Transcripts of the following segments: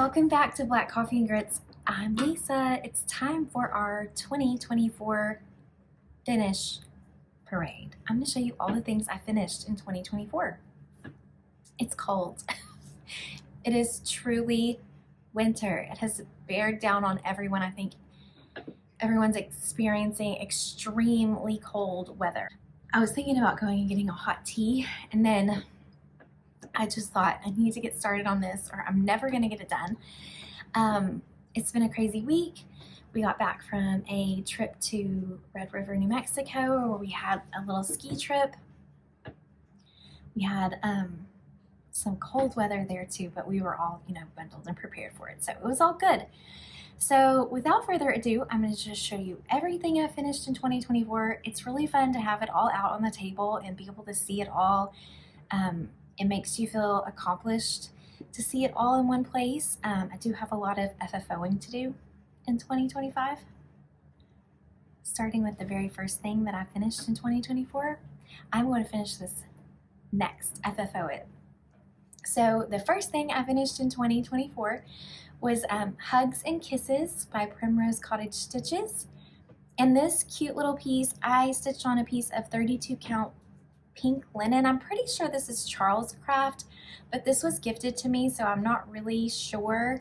Welcome back to Black Coffee and Grits. I'm Lisa. It's time for our 2024 finish parade. I'm going to show you all the things I finished in 2024. It's cold. It is truly winter. It has bared down on everyone. I think everyone's experiencing extremely cold weather. I was thinking about going and getting a hot tea, and then I just thought I need to get started on this or I'm never going to get it done. It's been a crazy week. We got back from a trip to Red River, New Mexico, where we had a little ski trip. We had some cold weather there too, but we were all, bundled and prepared for it. So it was all good. So without further ado, I'm going to just show you everything I finished in 2024. It's really fun to have it all out on the table and be able to see it all. It makes you feel accomplished to see it all in one place. I do have a lot of FFOing to do in 2025. Starting with the very first thing that I finished in 2024, I'm going to finish this next, FFO it. So the first thing I finished in 2024 was Hugs and Kisses by Primrose Cottage Stitches. And this cute little piece, I stitched on a piece of 32 count pink linen. I'm pretty sure this is Charles Craft, but this was gifted to me, so I'm not really sure.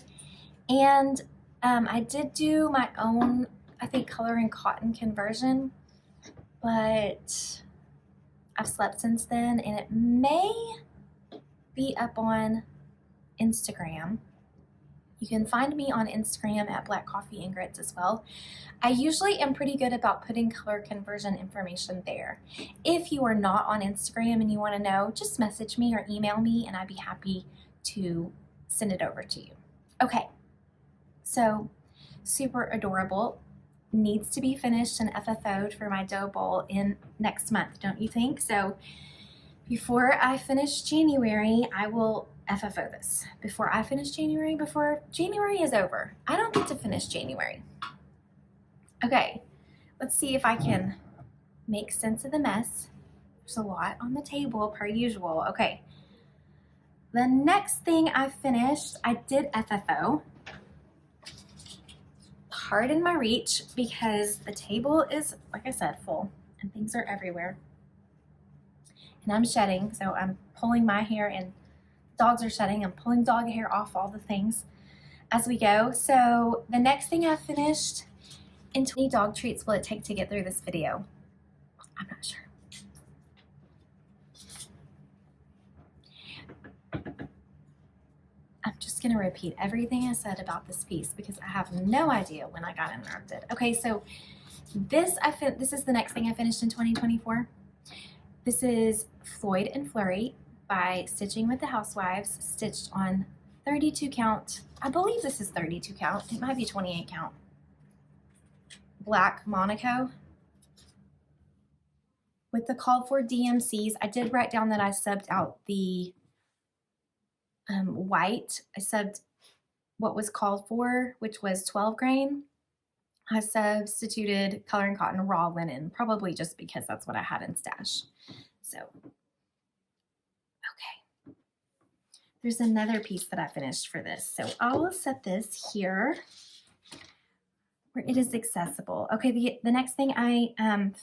And I did do my own, I think, color and cotton conversion, but I've slept since then, and it may be up on Instagram. You can find me on Instagram at Black Coffee and Grits as well. I usually am pretty good about putting color conversion information there. If you are not on Instagram and you want to know, just message me or email me and I'd be happy to send it over to you. Okay, so super adorable. Needs to be finished and FFO'd for my dough bowl in next month, don't you think? So before I finish January, I will FFO this. Before I finish January, before January is over. I don't get to finish January. Okay, let's see if I can make sense of the mess. There's a lot on the table per usual. Okay, the next thing I finished, I did FFO. Pardon my reach because the table is, like I said, full and things are everywhere. And I'm shedding, so I'm pulling my hair and dogs are shedding. I'm pulling dog hair off all the things as we go. So the next thing I finished, and 20 dog treats will it take to get through this video? I'm not sure. I'm just gonna repeat everything I said about this piece because I have no idea when I got interrupted. Okay, so this is the next thing I finished in 2024. This is Floyd and Flurry by Stitching with the Housewives, stitched on 32 count. I believe this is 32 count. It might be 28 count. Black monoco with the called for DMCs. I did write down that I subbed out the white. I subbed what was called for, which was 12 grain. I substituted color and cotton raw linen, probably just because that's what I had in stash. So, okay. There's another piece that I finished for this. So I will set this here where it is accessible. Okay, the next thing I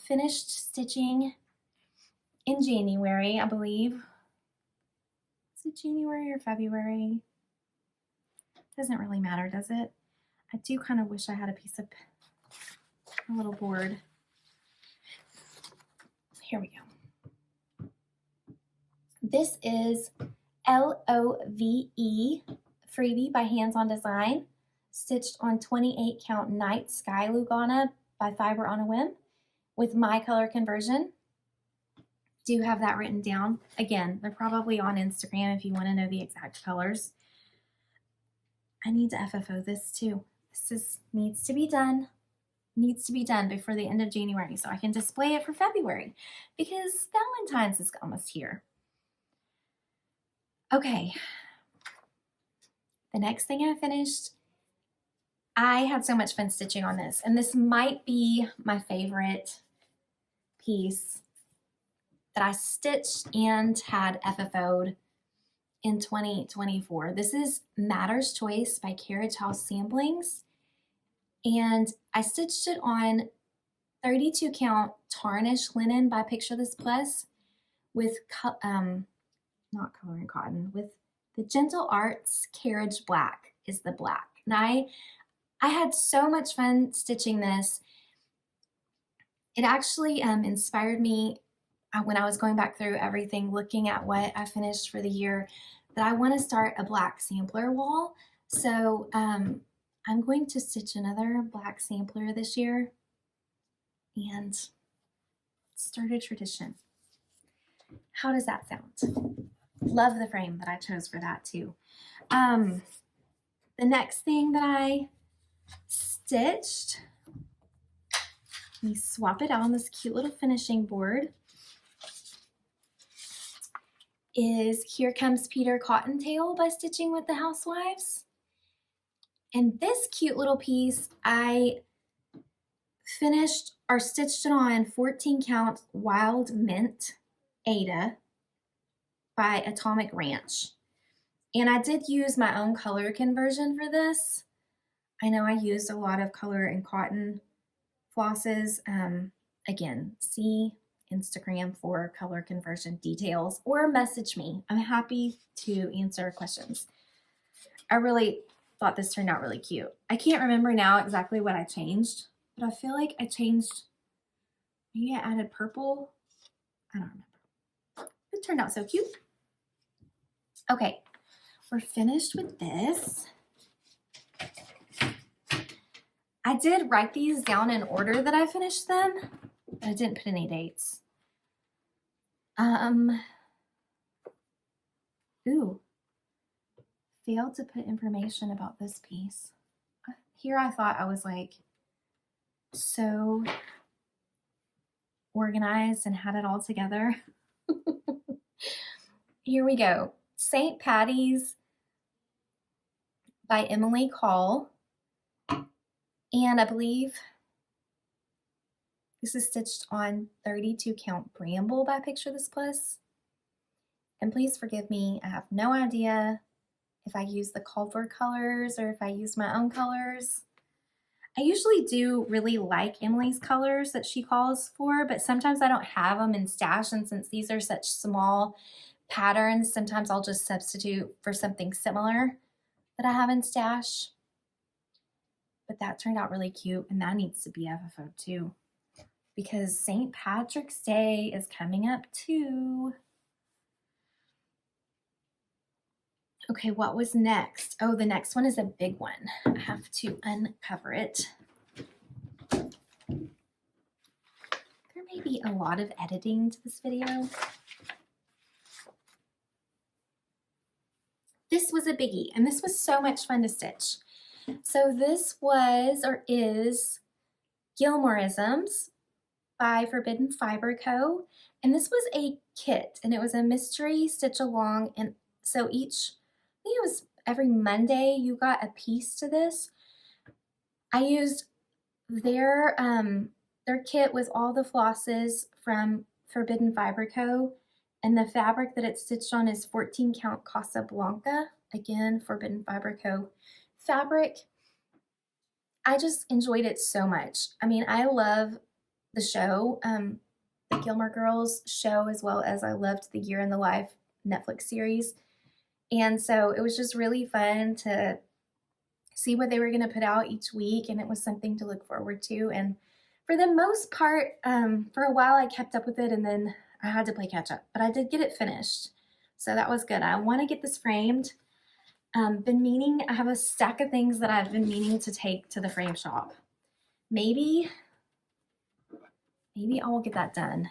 finished stitching in January, I believe. Is it January or February? Doesn't really matter, does it? I do kind of wish I had a piece of a little board. Here we go. This is LOVE, Freebie by Hands on Design, stitched on 28 count Night Sky Lugana by Fiber on a Whim with my color conversion. Do have that written down. Again, they're probably on Instagram if you want to know the exact colors. I need to FFO this too. This needs to be done. Needs to be done before the end of January so I can display it for February because Valentine's is almost here. Okay, the next thing I finished, I had so much fun stitching on this, and this might be my favorite piece that I stitched and had FFO'd in 2024. This is Matter's Choice by Carriage House Samplings. And I stitched it on 32 count Tarnish linen by Picture This Plus with, not coloring cotton, with the Gentle Arts Carriage Black is the black. And I had so much fun stitching this. It actually inspired me when I was going back through everything, looking at what I finished for the year, that I want to start a black sampler wall. So I'm going to stitch another black sampler this year and start a tradition. How does that sound? Love the frame that I chose for that too. The next thing that I stitched, let me swap it out on this cute little finishing board, is Here Comes Peter Cottontail by Stitching with the Housewives. And this cute little piece, I finished or stitched it on 14 count Wild Mint Aida by Atomic Ranch. And I did use my own color conversion for this. I know I used a lot of color and cotton flosses. Again, see Instagram for color conversion details, or message me. I'm happy to answer questions. I really thought this turned out really cute. I can't remember now exactly what I changed, but I feel like I changed, maybe I added purple. I don't remember. It turned out so cute. Okay, we're finished with this. I did write these down in order that I finished them, but I didn't put any dates. Ooh, failed to put information about this piece. Here I thought I was like so organized and had it all together. Here we go. St. Paddy's by Emily Call. And I believe this is stitched on 32 count Bramble by Picture This Plus. And please forgive me, I have no idea if I use the called for colors or if I use my own colors. I usually do really like Emily's colors that she calls for, but sometimes I don't have them in stash, and since these are such small patterns, sometimes I'll just substitute for something similar that I have in stash. But that turned out really cute, and that needs to be FFO too, because St. Patrick's Day is coming up too. Okay, what was next? Oh, the next one is a big one. I have to uncover it. There may be a lot of editing to this video. This was a biggie, and this was so much fun to stitch. So this was, or is, Gilmoreisms by Forbidden Fiber Co. And this was a kit, and it was a mystery stitch along. And so each, I think it was every Monday, you got a piece to this. I used their kit with all the flosses from Forbidden Fiber Co. And the fabric that it's stitched on is 14 count Casablanca, again, Forbidden Fiber Co. fabric. I just enjoyed it so much. I mean, I love the show, the Gilmore Girls show, as well as I loved the Year in the Life Netflix series. And so it was just really fun to see what they were going to put out each week, and it was something to look forward to. And for the most part, for a while I kept up with it, and then I had to play catch up, but I did get it finished. So that was good. I want to get this framed. I have a stack of things that I've been meaning to take to the frame shop. Maybe I will get that done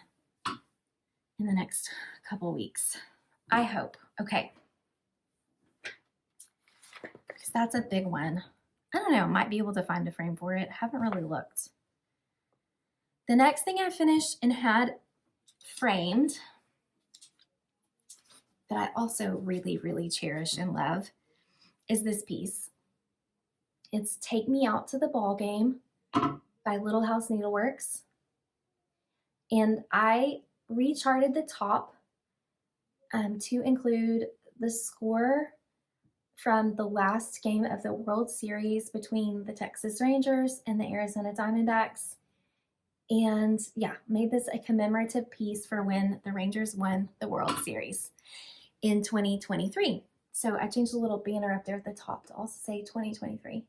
in the next couple weeks. I hope. Okay. Because that's a big one. I don't know, might be able to find a frame for it. Haven't really looked. The next thing I finished and had framed that I also really, really cherish and love is this piece. It's Take Me Out to the Ball Game by Little House Needleworks. And I recharted the top to include the score from the last game of the World Series between the Texas Rangers and the Arizona Diamondbacks. And yeah, made this a commemorative piece for when the Rangers won the World Series in 2023. So I changed a little banner up there at the top to also say 2023.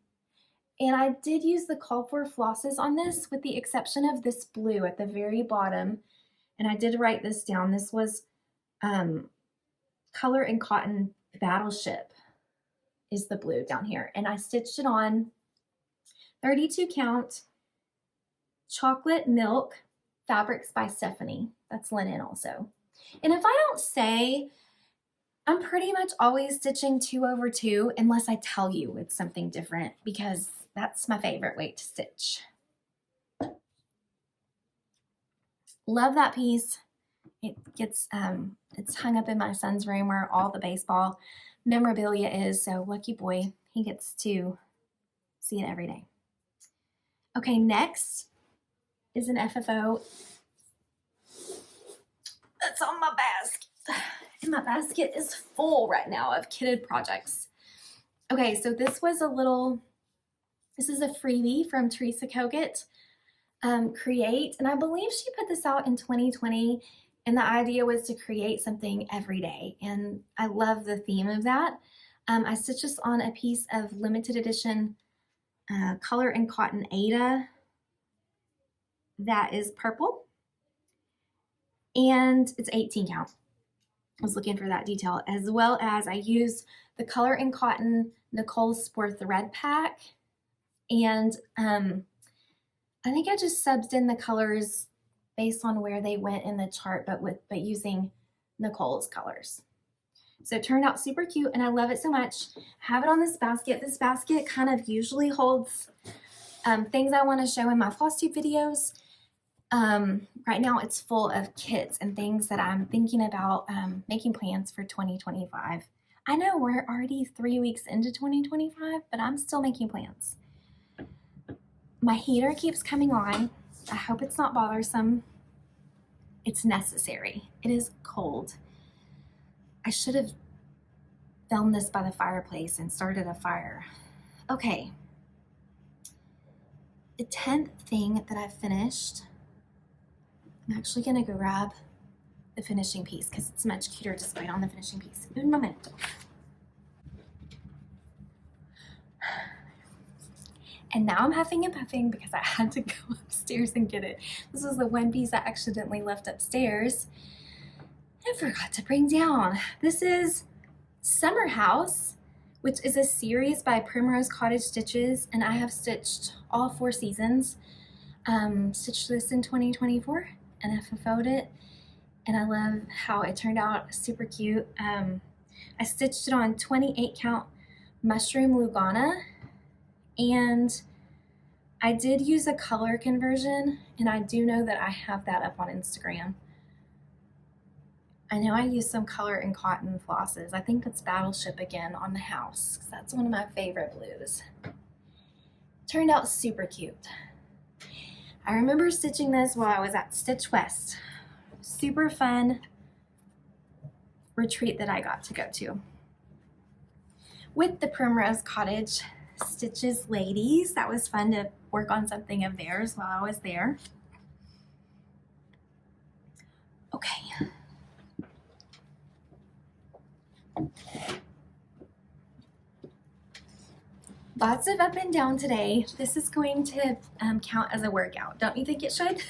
And I did use the called for flosses on this, with the exception of this blue at the very bottom. And I did write this down. This was Color and Cotton Battleship is the blue down here. And I stitched it on 32 count chocolate milk fabrics by Stephanie. That's linen also. And if I don't say, I'm pretty much always stitching 2/2 unless I tell you it's something different, because that's my favorite way to stitch. Love that piece. It gets, it's hung up in my son's room where all the baseball memorabilia is, so lucky boy, he gets to see it every day. Okay, next is an FFO that's on my basket. And my basket is full right now of kitted projects. Okay, so this is a freebie from Teresa Kogut, Create, and I believe she put this out in 2020, and the idea was to create something every day, and I love the theme of that. I stitched this on a piece of limited edition Color and Cotton Aida that is purple, and it's 18 count. I was looking for that detail, as well as I used the Color and Cotton Nicole Spore thread pack, and I think I just subbed in the colors based on where they went in the chart, but using Nicole's colors. So it turned out super cute, and I love it so much. I have it on this basket. This basket kind of usually holds things I want to show in my Flosstube videos. Right now it's full of kits and things that I'm thinking about making plans for 2025. I know we're already 3 weeks into 2025, but I'm still making plans. My heater keeps coming on. I hope it's not bothersome. It's necessary. It is cold. I should have filmed this by the fireplace and started a fire. Okay. The 10th thing that I've finished, I'm actually going to grab the finishing piece because it's much cuter displayed on the finishing piece. Un momento. And now I'm huffing and puffing because I had to go upstairs and get it. This was the one piece I accidentally left upstairs and forgot to bring down. This is Summer House, which is a series by Primrose Cottage Stitches, and I have stitched all 4 seasons. Stitched this in 2024 and I FFO'd it, and I love how it turned out. Super cute. I stitched it on 28 count Mushroom Lugana, and I did use a color conversion, and I do know that I have that up on Instagram. I know I used some Color and Cotton flosses. I think that's Battleship again on the house, because that's one of my favorite blues. Turned out super cute. I remember stitching this while I was at Stitch West. Super fun retreat that I got to go to with the Primrose Cottage Stitches ladies. That was fun to work on something of theirs while I was there. Okay. Lots of up and down today. This is going to count as a workout. Don't you think it should?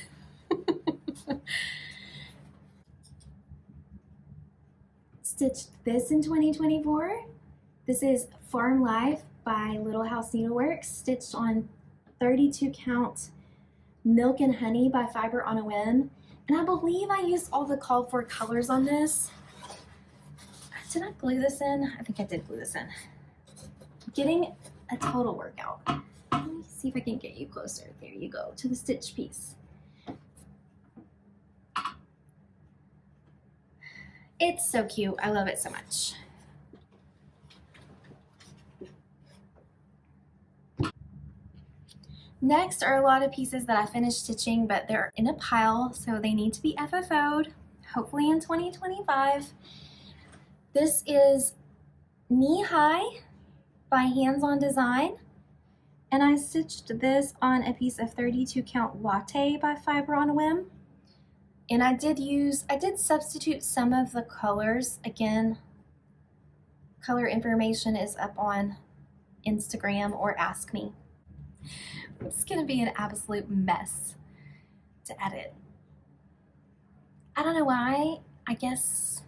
Stitched this in 2024. This is Farm Life by Little House Needleworks, stitched on 32 count Milk and Honey by Fiber on a Whim. And I believe I used all the called for colors on this. Did I glue this in? I think I did glue this in. Getting a total workout. Let me see if I can get you closer. There you go, to the stitch piece. It's so cute. I love it so much. Next are a lot of pieces that I finished stitching, but they're in a pile, so they need to be FFO'd, hopefully in 2025. This is Knee High by Hands On Design. And I stitched this on a piece of 32 count latte by Fiber on Whim. And I did substitute some of the colors. Again, color information is up on Instagram or Ask Me. It's gonna be an absolute mess to edit. I don't know why. I guess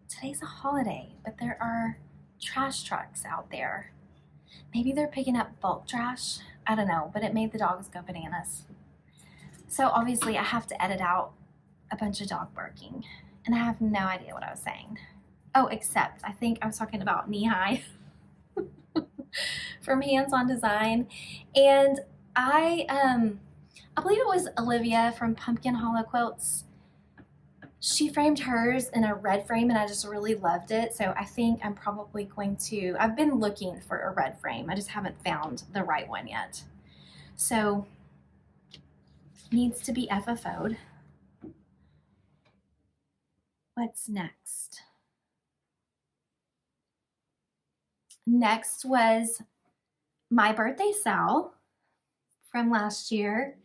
today's a holiday, but there are trash trucks out there. Maybe they're picking up bulk trash. I don't know, but it made the dogs go bananas. So obviously I have to edit out a bunch of dog barking, and I have no idea what I was saying. Oh, except I think I was talking about Knee High from Hands On Design. And I believe it was Olivia from Pumpkin Hollow Quilts. She framed hers in a red frame and I just really loved it. So I think I'm probably going to, I've been looking for a red frame. I just haven't found the right one yet. So needs to be FFO'd. What's next? Next was My Birthday Sal from last year,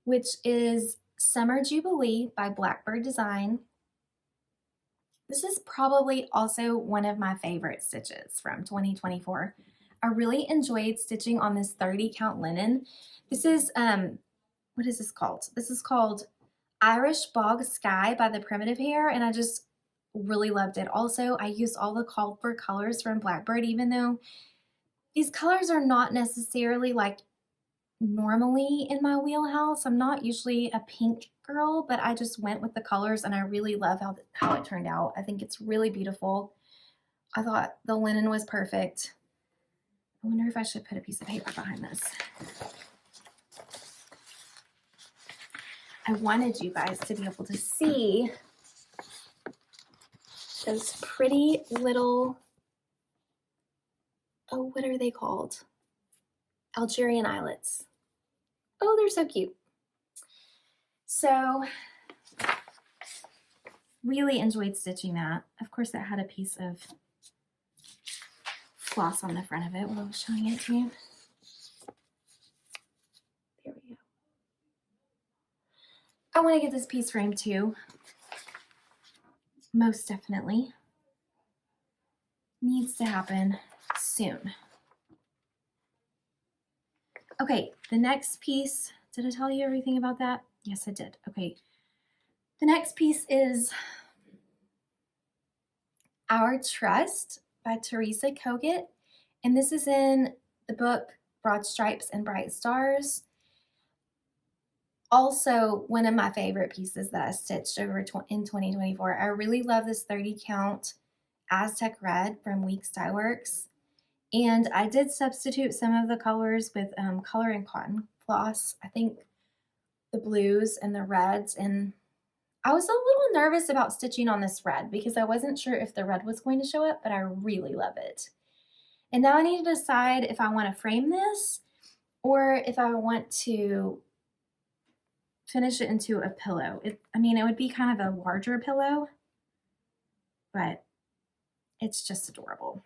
which is Summer Jubilee by Blackbird Design. This is probably also one of my favorite stitches from 2024. I really enjoyed stitching on this 30 count linen. This is, what is this called? This is called Irish Bog Sky by the Primitive Hair, and I just really loved it. Also, I used all the called for colors from Blackbird, even though these colors are not necessarily like normally in my wheelhouse. I'm not usually a pink girl, but I just went with the colors and I really love how it turned out. I think it's really beautiful. I thought the linen was perfect. I wonder if I should put a piece of paper behind this. I wanted you guys to be able to see those pretty little, oh, what are they called? Algerian eyelets. Oh, they're so cute. So, really enjoyed stitching that. Of course, it had a piece of floss on the front of it while I was showing it to you. There we go. I want to get this piece framed too. Most definitely. Needs to happen soon. Okay, the next piece, did I tell you everything about that? Yes, I did. Okay, the next piece is Our Trust by Teresa Kogut, and this is in the book Broad Stripes and Bright Stars. Also, one of my favorite pieces that I stitched over in 2024. I really love this 30 count Aztec Red from Weeks Dye Works. And I did substitute some of the colors with color and cotton floss. I think the blues and the reds. And I was a little nervous about stitching on this red because I wasn't sure if the red was going to show up, but I really love it. And now I need to decide if I want to frame this or if I want to finish it into a pillow. I mean, it would be kind of a larger pillow, but it's just adorable.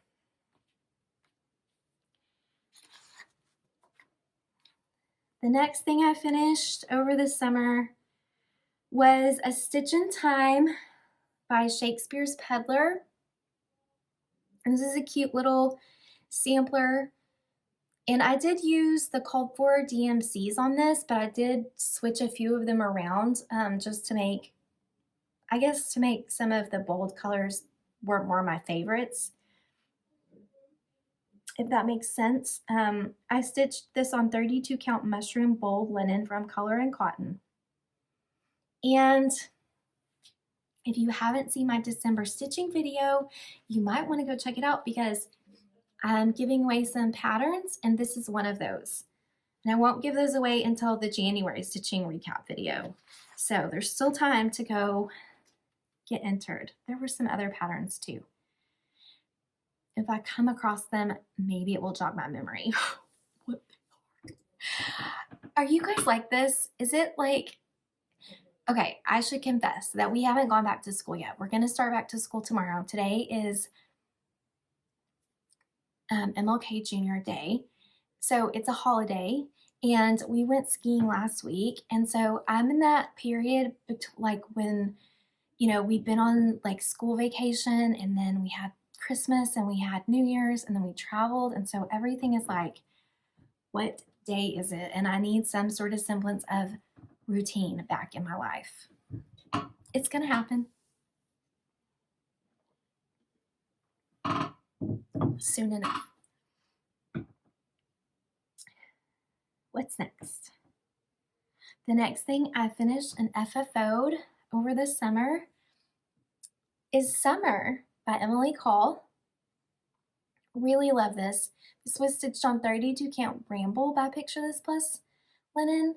The next thing I finished over the summer was A Stitch in Time by Shakespeare's Peddler. And this is a cute little sampler. And I did use the called for DMCs on this, but I did switch a few of them around just to make, I guess, to make some of the bold colors were more my favorites, if that makes sense. I stitched this on 32 count mushroom bold linen from Color and Cotton. And if you haven't seen my December stitching video, you might want to go check it out because I'm giving away some patterns and this is one of those. And I won't give those away until the January stitching recap video. So there's still time to go get entered. There were some other patterns too. If I come across them, maybe it will jog my memory. What? Are you guys like this? Is it like, Okay, I should confess that we haven't gone back to school yet. We're going to start back to school tomorrow. Today is MLK Junior Day, so it's a holiday, and we went skiing last week, and so I'm in that period like when, you know, we've been on like school vacation, and then we had Christmas, and we had New Year's, and then we traveled, and so everything is like, what day is it? And I need some sort of semblance of routine back in my life. It's gonna happen soon enough. What's next? The next thing I finished and FFO'd over the summer is Summer by Emily Call. Really love this. This was stitched on 32 count Bramble by Picture This Plus linen.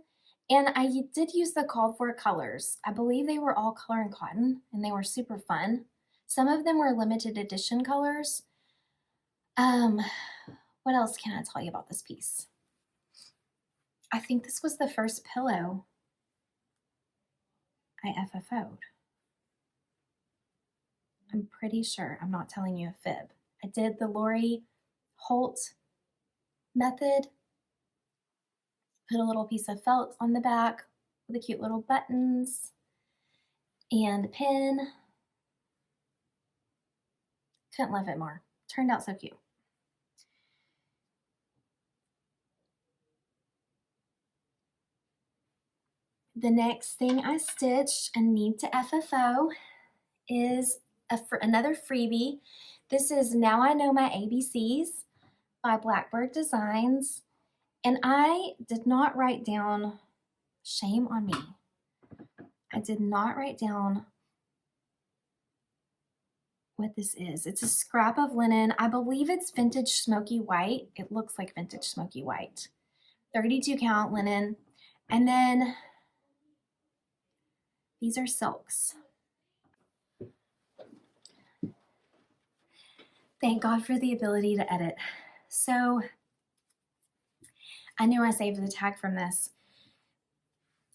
And I did use the called for colors. I believe they were all color and cotton, and they were super fun. Some of them were limited edition colors. What else can I tell you about this piece? I think this was the first pillow I FFO'd. I'm pretty sure. I'm not telling you a fib. I did the Lori Holt method. Put a little piece of felt on the back with the cute little buttons and a pin. Couldn't love it more. Turned out so cute. The next thing I stitched and need to FFO is another freebie. This is Now I Know My ABCs by Blackbird Designs. And I did not write down, shame on me, I did not write down what this is. It's a scrap of linen. I believe it's vintage smoky white. It looks like vintage smoky white. 32 count linen. And then these are silks. Thank God for the ability to edit. So I knew I saved the tag from this.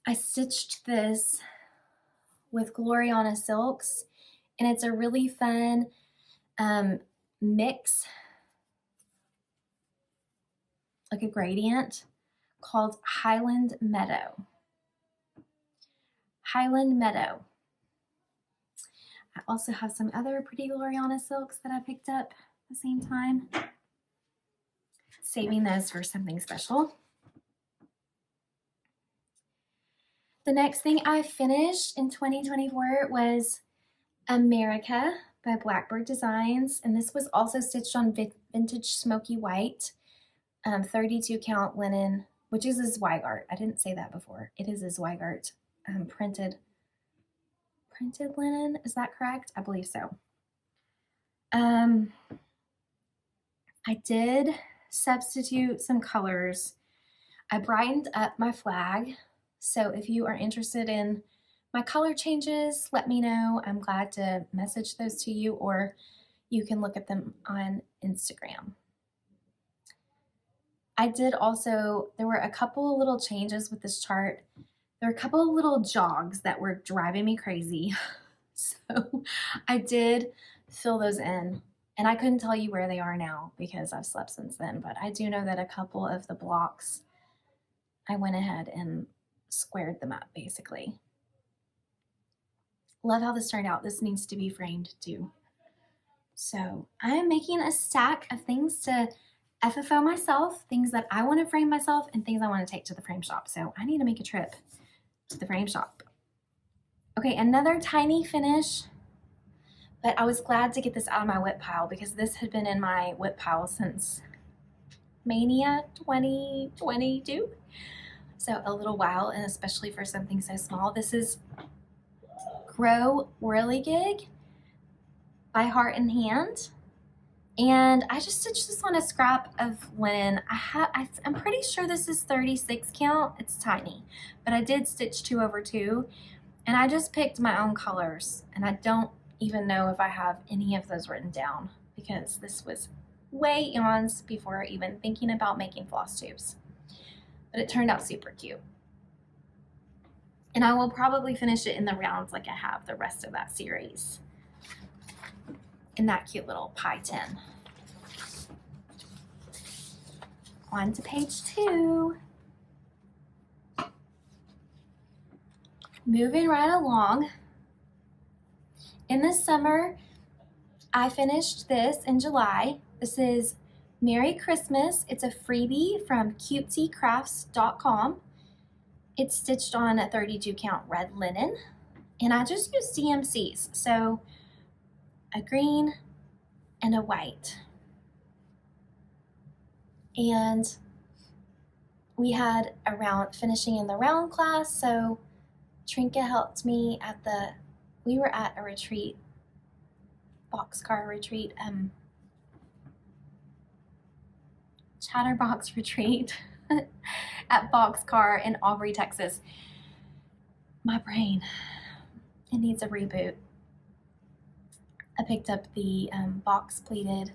I stitched this with Gloriana silks, and it's a really fun mix, like a gradient, called Highland Meadow. Highland Meadow. I also have some other pretty Gloriana silks that I picked up at the same time. Saving those for something special. The next thing I finished in 2024 was America by Blackbird Designs, and this was also stitched on vintage smoky white, 32 count linen, which is a Zweigart. I didn't say that before. It is a Zweigart printed linen. Is that correct? I believe so. I did substitute some colors. I brightened up my flag. So if you are interested in my color changes, let me know. I'm glad to message those to you, or you can look at them on Instagram. I did also, there were a couple of little changes with this chart. There were a couple of little jogs that were driving me crazy. So I did fill those in, and I couldn't tell you where they are now because I've slept since then, but I do know that a couple of the blocks, I went ahead and squared them up basically. Love how this turned out. This needs to be framed too. So I'm making a stack of things to FFO myself, things that I want to frame myself, and things I want to take to the frame shop. So I need to make a trip to the frame shop. Okay, another tiny finish, but I was glad to get this out of my whip pile because this had been in my whip pile since Mania 2022. So a little while, and especially for something so small. This is GrowWhirlygig by Heart and Hand. And I just stitched this on a scrap of linen. I'm pretty sure this is 36 count. It's tiny, but I did stitch 2/2, and I just picked my own colors, and I don't even know if I have any of those written down because this was way eons before even thinking about making floss tubes. But it turned out super cute. And I will probably finish it in the rounds like I have the rest of that series in that cute little pie tin. On to page 2. Moving right along. In the summer, I finished this in July. This is Merry Christmas. It's a freebie from cutesy.crafts.com. It's stitched on a 32 count red linen, and I just used DMCs, so a green and a white. And we had a round finishing in the round class, so Trinka helped me at we were at a retreat, boxcar retreat, chatterbox retreat at Boxcar in Aubrey, Texas. My brain, it needs a reboot. I picked up the box pleated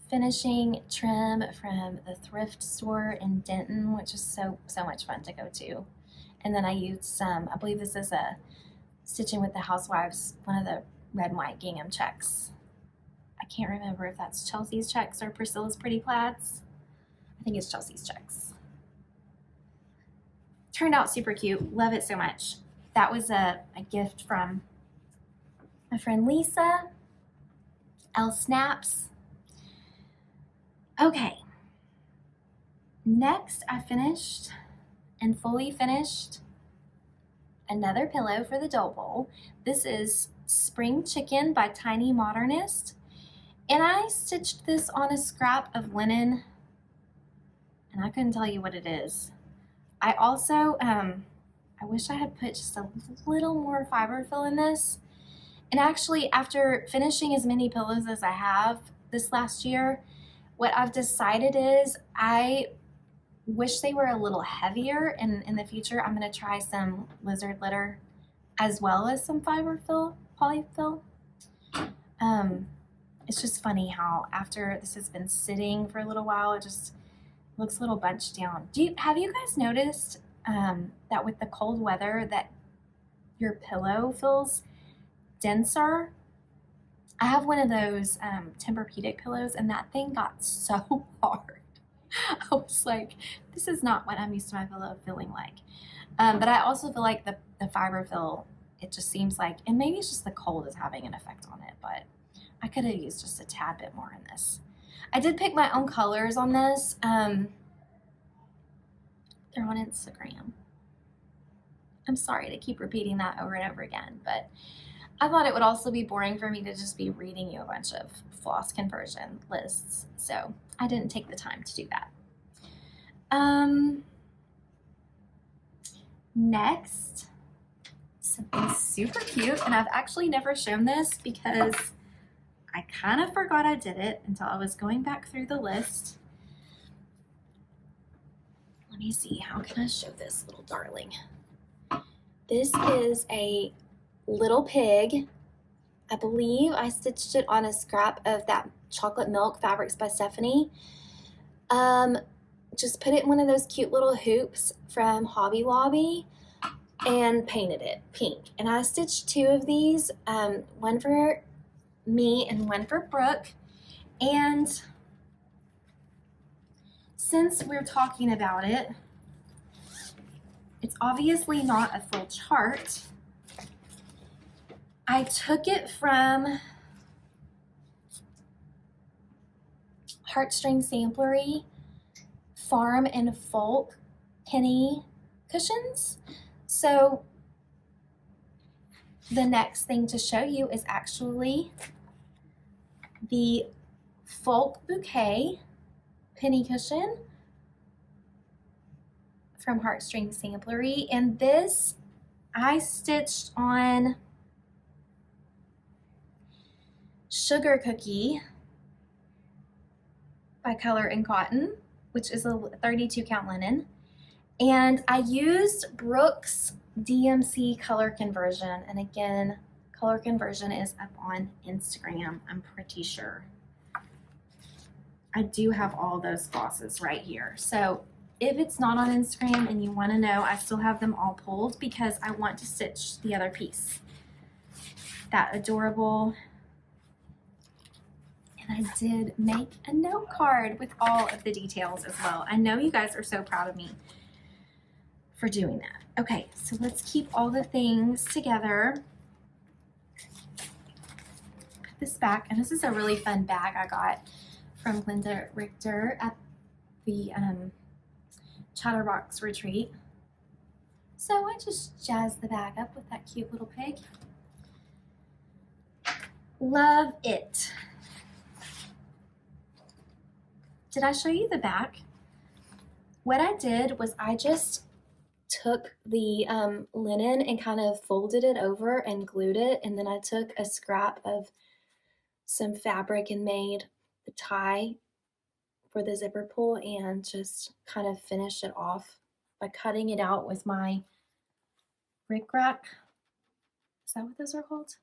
finishing trim from the thrift store in Denton, which is so much fun to go to. And then I used some, I believe this is a Stitching with the Housewives, one of the red and white gingham checks. I can't remember if that's Chelsea's checks or Priscilla's Pretty Plaids. I think it's Chelsea's checks. Turned out super cute. Love it so much. That was a gift from my friend Lisa. L Snaps. Okay. Next, I finished and fully finished another pillow for the dough bowl. This is Spring Chicken by Tiny Modernist. And I stitched this on a scrap of linen, and I couldn't tell you what it is. I also, I wish I had put just a little more fiber fill in this. And actually, after finishing as many pillows as I have this last year, what I've decided is I wish they were a little heavier, and in the future, I'm going to try some lizard litter as well as some fiber fill, polyfill. It's just funny how after this has been sitting for a little while, it just looks a little bunched down. Have you guys noticed that with the cold weather that your pillow feels denser? I have one of those Tempur-Pedic pillows, and that thing got so hard. I was like, this is not what I'm used to my pillow feeling like. But I also feel like the fiber fill, it just seems like, and maybe it's just the cold is having an effect on it, but I could have used just a tad bit more in this. I did pick my own colors on this. They're on Instagram. I'm sorry to keep repeating that over and over again, but I thought it would also be boring for me to just be reading you a bunch of floss conversion lists, so I didn't take the time to do that. Next, something super cute, and I've actually never shown this because I kind of forgot I did it until I was going back through the list. Let me see, how can I show this little darling? This is a little pig. I believe I stitched it on a scrap of that Chocolate Milk Fabrics by Stephanie. Just put it in one of those cute little hoops from Hobby Lobby and painted it pink. And I stitched 2 of these, one for me and one for Brooke. And since we're talking about it, it's obviously not a full chart. I took it from Heartstring Samplery Farm and Fulk penny cushions. So the next thing to show you is actually the Fulk Bouquet penny cushion from Heartstring Samplery, and this I stitched on Sugar Cookie by Color and Cotton, which is a 32 count linen, and I used Brooke's DMC color conversion, and again, color conversion is up on Instagram, I'm pretty sure. I do have all those flosses right here. So if it's not on Instagram and you want to know, I still have them all pulled because I want to stitch the other piece. That adorable. And I did make a note card with all of the details as well. I know you guys are so proud of me for doing that. Okay, so let's keep all the things together. Put this back, and this is a really fun bag I got from Linda Richter at the Chatterbox retreat. So I just jazzed the bag up with that cute little pig. Love it. Did I show you the back? What I did was I just took the linen and kind of folded it over and glued it, and then I took a scrap of some fabric and made the tie for the zipper pull and just kind of finished it off by cutting it out with my rickrack. Is that what those are called?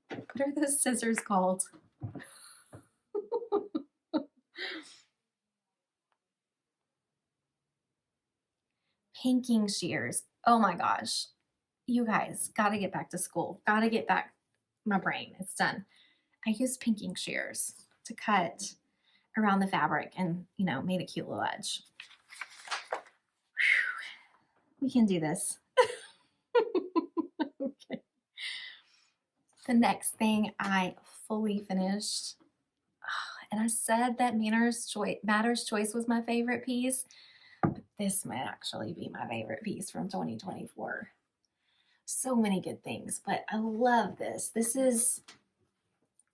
What are those scissors called? Pinking shears. Oh my gosh. You guys, gotta get back to school. Gotta get back my brain. It's done. I used pinking shears to cut around the fabric and, you know, made a cute little edge. Whew. We can do this. Okay. The next thing I fully finished, and I said that Matters Choice was my favorite piece, but this might actually be my favorite piece from 2024. So many good things, but I love this. This is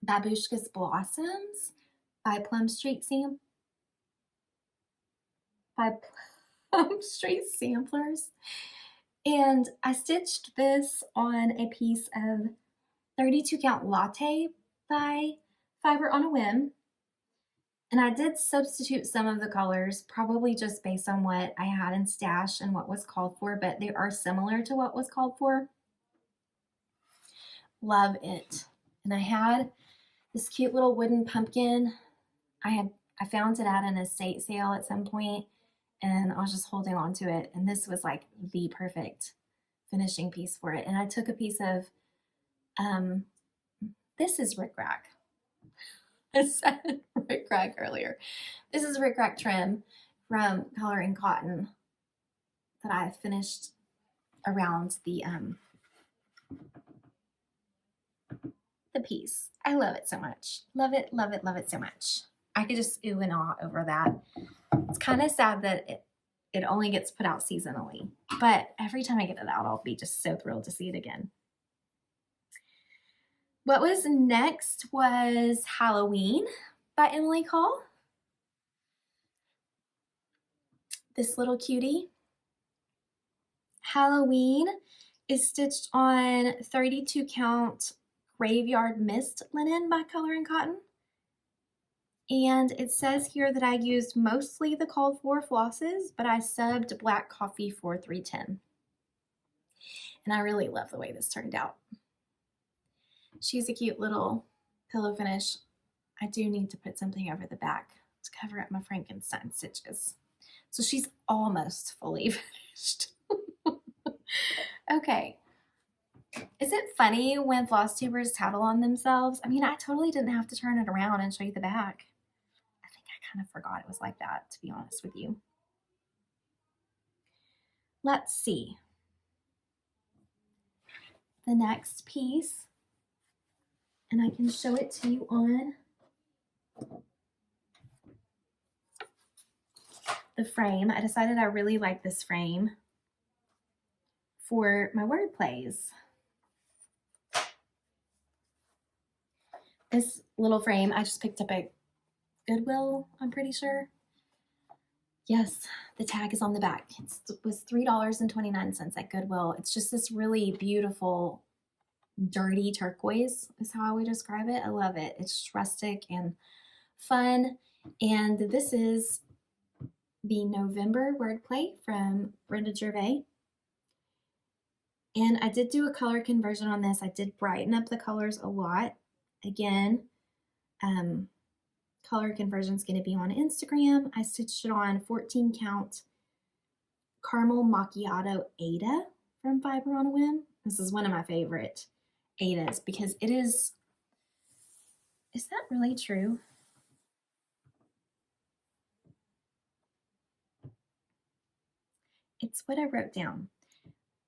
Babushka's Blossoms by Plum Street Samplers. And I stitched this on a piece of 32 count latte by Fiber on a Whim. And I did substitute some of the colors, probably just based on what I had in stash and what was called for, but they are similar to what was called for. Love it. And I had this cute little wooden pumpkin. I found it at an estate sale at some point, and I was just holding on to it. And this was like the perfect finishing piece for it. And I took a piece of, this is rickrack. I said rickrack earlier. This is rickrack trim from Coloring Cotton that I finished around the piece. I love it so much. Love it, love it, love it so much. I could just ooh and ah over that. It's kind of sad that it only gets put out seasonally, but every time I get it out, I'll be just so thrilled to see it again. What was next was Halloween by Emily Call. This little cutie. Halloween is stitched on 32 count Graveyard Mist linen by Coloring Cotton. And it says here that I used mostly the called for flosses, but I subbed Black Coffee for 310. And I really love the way this turned out. She's a cute little pillow finish. I do need to put something over the back to cover up my Frankenstein stitches. So she's almost fully finished. Okay. Is it funny when Flosstubers tattle on themselves? I mean, I totally didn't have to turn it around and show you the back. I think I kind of forgot it was like that, to be honest with you. Let's see. The next piece, and I can show it to you on the frame. I decided I really like this frame for my word plays. This little frame, I just picked up at Goodwill, I'm pretty sure. Yes, the tag is on the back. It was $3.29 at Goodwill. It's just this really beautiful, dirty turquoise is how I would describe it. I love it. It's just rustic and fun. And this is the November wordplay from Brenda Gervais. And I did do a color conversion on this. I did brighten up the colors a lot. Again, color conversion is going to be on Instagram. I stitched it on 14 count Caramel Macchiato Aida from Fiber on a Whim. This is one of my favorite Aidas because it is that really true? It's what I wrote down.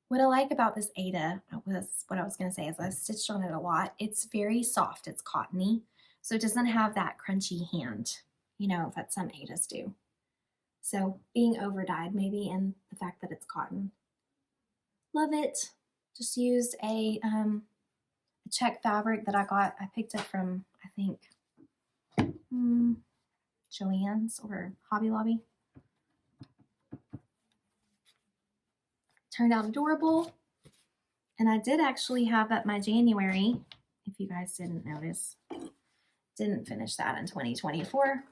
What I like about this Aida, was what I was going to say, is I stitched on it a lot. It's very soft, it's cottony, so it doesn't have that crunchy hand, you know, that some Aidas do. So being over dyed maybe, and the fact that it's cotton. Love it. Just used a check fabric that I picked up from, I think, Joann's or Hobby Lobby. Turned out adorable. And I did actually have at my January, if you guys didn't notice, didn't finish that in 2024.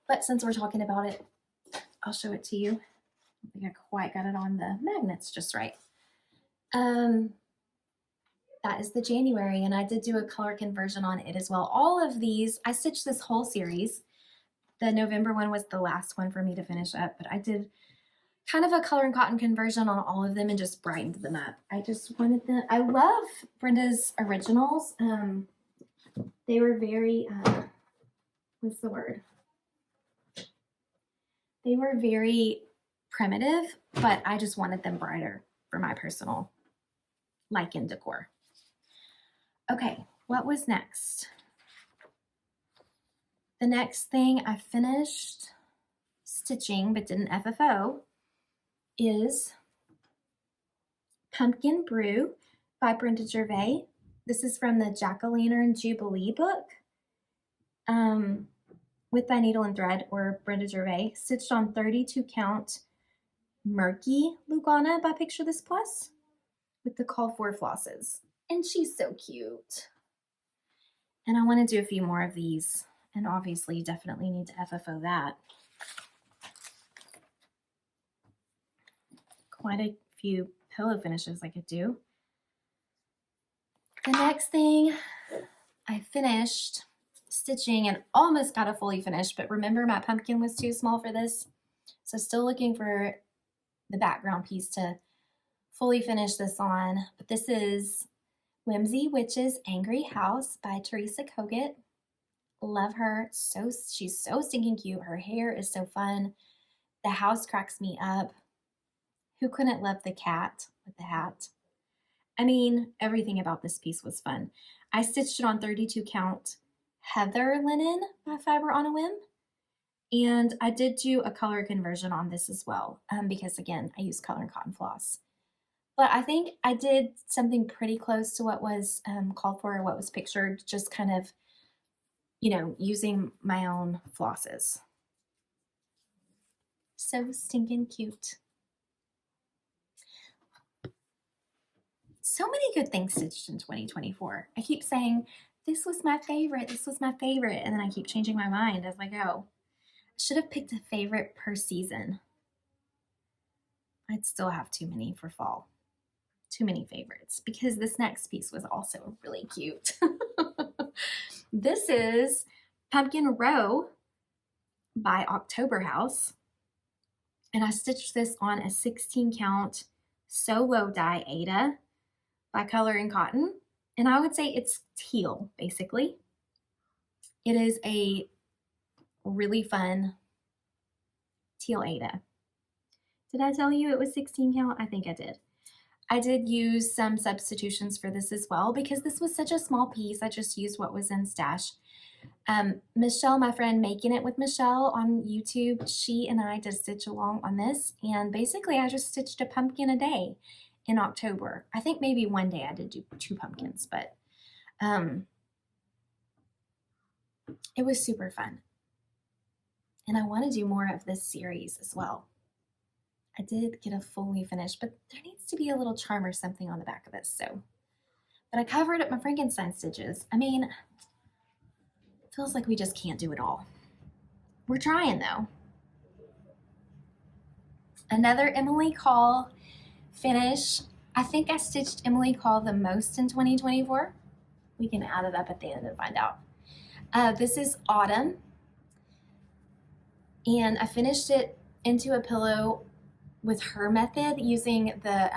But since we're talking about it, I'll show it to you. I don't think I quite got it on the magnets just right. That is the January, and I did do a color conversion on it as well. All of these, I stitched this whole series. The November one was the last one for me to finish up, but I did kind of a color and cotton conversion on all of them and just brightened them up. I just wanted them. I love Brenda's originals. They were very, what's the word? They were very primitive, but I just wanted them brighter for my personal liking decor. Okay, what was next? The next thing I finished stitching but didn't FFO is Pumpkin Brew by Brenda Gervais. This is from the Jack-o'-lantern Jubilee book with By Needle and Thread, or Brenda Gervais, stitched on 32 count Murky Lugana by Picture This Plus with the call for flosses. And she's so cute. And I want to do a few more of these, and obviously definitely need to FFO that. Quite a few pillow finishes I could do. The next thing I finished stitching and almost got a fully finished, but remember my pumpkin was too small for this. So still looking for the background piece to fully finish this on. But this is Whimsy Witch's Angry House by Teresa Kogut. Love her. She's so stinking cute. Her hair is so fun. The house cracks me up. Who couldn't love the cat with the hat? I mean, everything about this piece was fun. I stitched it on 32 count Heather linen by Fiber on a Whim. And I did do a color conversion on this as well, because again, I use color and cotton floss. But I think I did something pretty close to what was called for, or what was pictured, just kind of, you know, using my own flosses. So stinking cute. So many good things stitched in 2024. I keep saying, this was my favorite, this was my favorite, and then I keep changing my mind as I go. I should have picked a favorite per season. I'd still have too many for fall. Too many favorites, because this next piece was also really cute. This is Pumpkin Row by October House, and I stitched this on a 16 count solo die Aida by Color and Cotton, and I would say it's teal basically. It is a really fun teal Aida. Did I tell you it was 16 count? I think I did. I did use some substitutions for this as well because this was such a small piece. I just used what was in stash. Michelle, my friend Making It with Michelle on YouTube, she and I did stitch along on this, and basically I just stitched a pumpkin a day in October. I think maybe one day I did do 2 pumpkins, but it was super fun. And I want to do more of this series as well. I did get a fully finished, but there needs to be a little charm or something on the back of this. So, but I covered up my Frankenstein stitches. I mean, it feels like we just can't do it all. We're trying though. Another Emily Call finish. I think I stitched Emily Call the most in 2024. We can add it up at the end and find out. This is Autumn And I finished it into a pillow with her method using the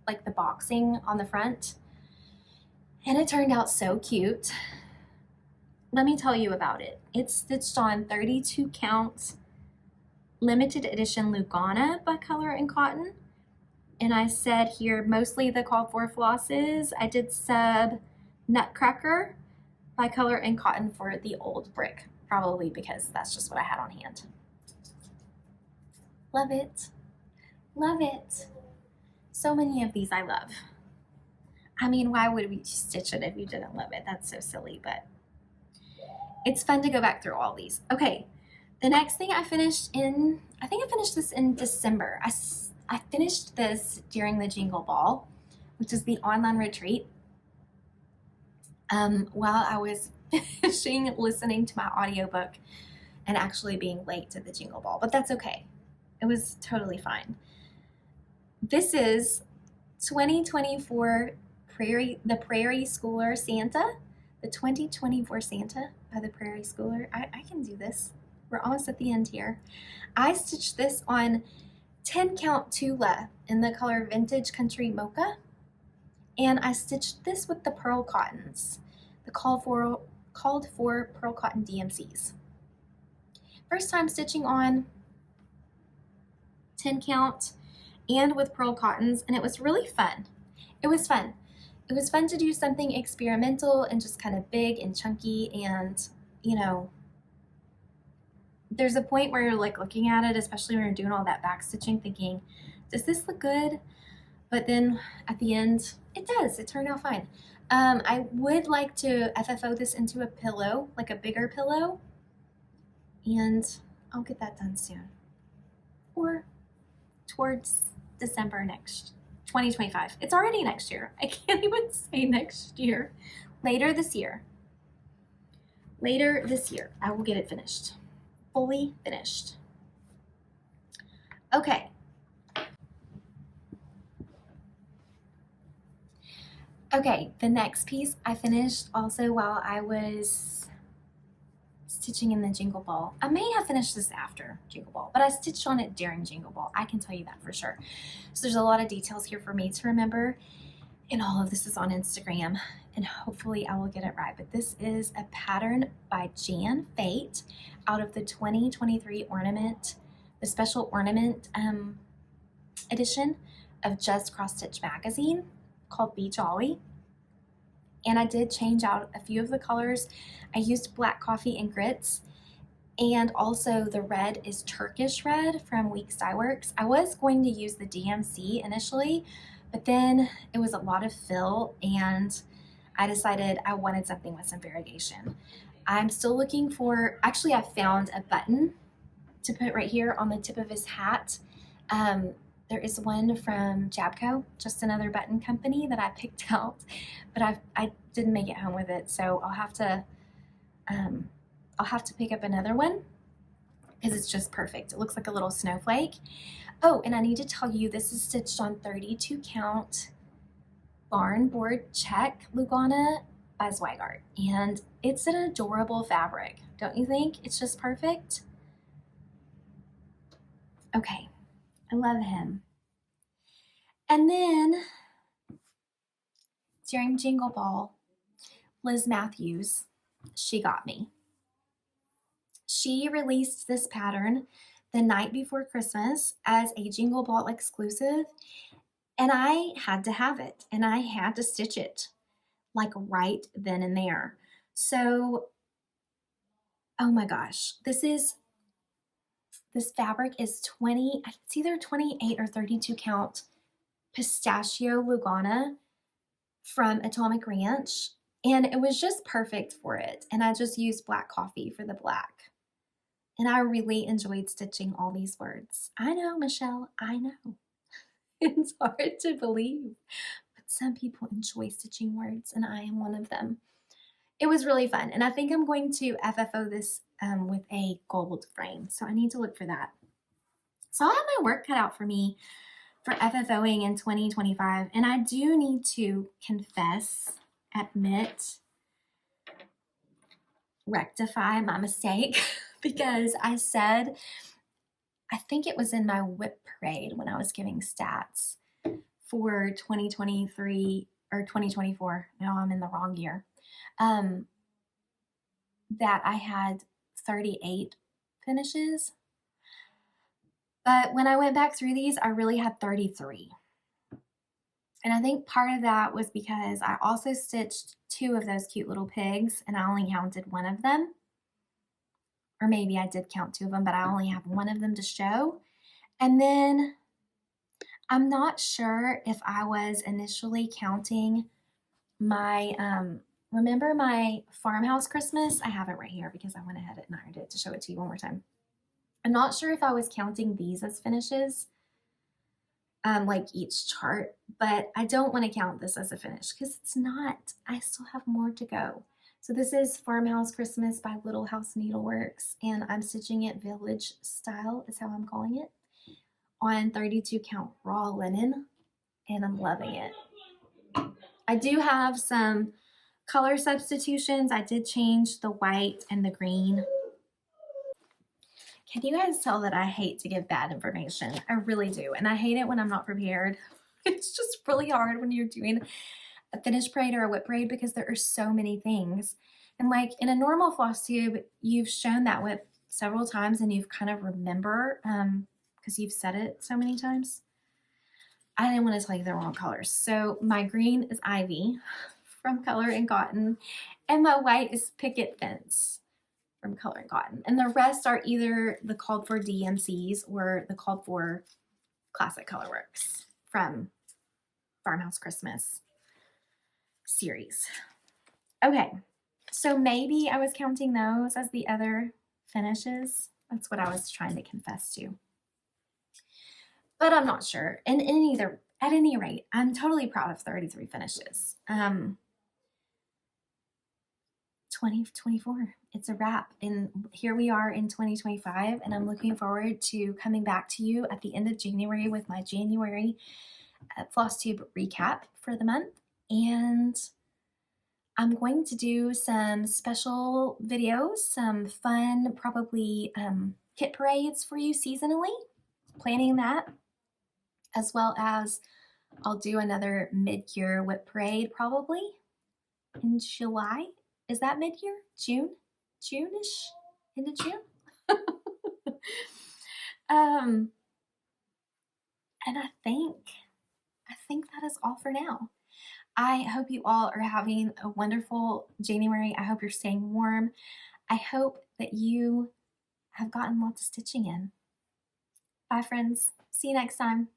like the boxing on the front, and it turned out so cute. Let me tell you about it. It's stitched on 32 count limited edition Lugana by Color and Cotton, and I said here mostly the call for flosses. I did sub Nutcracker by Color and Cotton for the old brick, probably because that's just what I had on hand. Love it. Love it. So many of these I love. I mean, why would we stitch it if you didn't love it? That's so silly, but it's fun to go back through all these. Okay, the next thing I finished in, I think I finished this in December. I finished this during the Jingle Ball, which is the online retreat, while I was finishing listening to my audiobook and actually being late to the Jingle Ball, but that's okay. It was totally fine. This is 2024 the Prairie Schooler Santa, the 2024 Santa by the Prairie Schooler. I can do this. We're almost at the end here. I stitched this on 10 count Tula in the color Vintage Country Mocha, and I stitched this with the pearl cottons, the called for pearl cotton DMCs. First time stitching on 10 count and with pearl cottons, and it was really fun. It was fun. It was fun to do something experimental and just kind of big and chunky, and you know, there's a point where you're like looking at it, especially when you're doing all that back stitching, thinking, does this look good? But then at the end, it does. It turned out fine. I would like to FFO this into a pillow, like a bigger pillow, and I'll get that done soon. Or towards December 2025. It's already next year. I can't even say next year. Later this year. Later this year, I will get it finished. Fully finished. Okay. Okay, the next piece I finished also while I was stitching in the Jingle Ball. I may have finished this after Jingle Ball, but I stitched on it during Jingle Ball. I can tell you that for sure. So there's a lot of details here for me to remember, and all of this is on Instagram, and hopefully I will get it right. But this is a pattern by Jan Fate out of the 2023 ornament, the special ornament edition of Just Cross Stitch magazine called Be Jolly. And I did change out a few of the colors. I used black coffee and grits, and also the red is Turkish red from Weeks Dye Works. I was going to use the DMC initially, but then it was a lot of fill, and I decided I wanted something with some variegation. I'm still looking for, actually I found a button to put right here on the tip of his hat. There is one from Jabco, just another button company that I picked out, but I didn't make it home with it, so I'll have to pick up another one because it's just perfect. It looks like a little snowflake. Oh, and I need to tell you, this is stitched on 32 count barn board check Lugana by Zweigart, and it's an adorable fabric, don't you think? It's just perfect. Okay. I love him. And then during Jingle Ball, Liz Matthews, she got me. She released this pattern the night before Christmas as a Jingle Ball exclusive, and I had to have it, and I had to stitch it like right then and there. So, oh my gosh, this fabric is it's either 28 or 32 count pistachio Lugana from Atomic Ranch, and it was just perfect for it. And I just used black coffee for the black. And I really enjoyed stitching all these words. I know, Michelle, I know. It's hard to believe, but some people enjoy stitching words, and I am one of them. It was really fun, and I think I'm going to FFO this with a gold frame, so I need to look for that. So I have my work cut out for me for FFOing in 2025, and I do need to admit, rectify my mistake because I said, I think it was in my whip parade when I was giving stats for 2023 or 2024. No, I'm in the wrong year. That I had 38 finishes. But when I went back through these, I really had 33. And I think part of that was because I also stitched 2 of those cute little pigs and I only counted 1 of them. Or maybe I did count 2 of them, but I only have 1 of them to show. And then I'm not sure if I was initially counting my, remember my Farmhouse Christmas? I have it right here because I went ahead and ironed it to show it to you one more time. I'm not sure if I was counting these as finishes, like each chart, but I don't want to count this as a finish because it's not. I still have more to go. So this is Farmhouse Christmas by Little House Needleworks, and I'm stitching it village style is how I'm calling it, on 32 count raw linen, and I'm loving it. I do have some color substitutions. I did change the white and the green. Can you guys tell that I hate to give bad information? I really do, and I hate it when I'm not prepared. It's just really hard when you're doing a finish braid or a whip braid because there are so many things. And like in a normal floss tube, you've shown that whip several times and you've kind of remember because you've said it so many times. I didn't want to tell you the wrong colors. So my green is Ivy from Color and Cotton, and my white is Picket Fence from Color and Cotton. And the rest are either the called for DMCs or the called for Classic Colorworks from Farmhouse Christmas series. Okay, so maybe I was counting those as the other finishes. That's what I was trying to confess to. But I'm not sure. And at any rate, I'm totally proud of 33 finishes. 2024, it's a wrap. And here we are in 2025, and I'm looking forward to coming back to you at the end of January with my January Flosstube recap for the month. And I'm going to do some special videos, some fun, probably kit parades for you seasonally, planning that, as well as I'll do another mid-year whip parade probably in July. Is that mid-year? June? June-ish? Into June? And I think that is all for now. I hope you all are having a wonderful January. I hope you're staying warm. I hope that you have gotten lots of stitching in. Bye, friends. See you next time.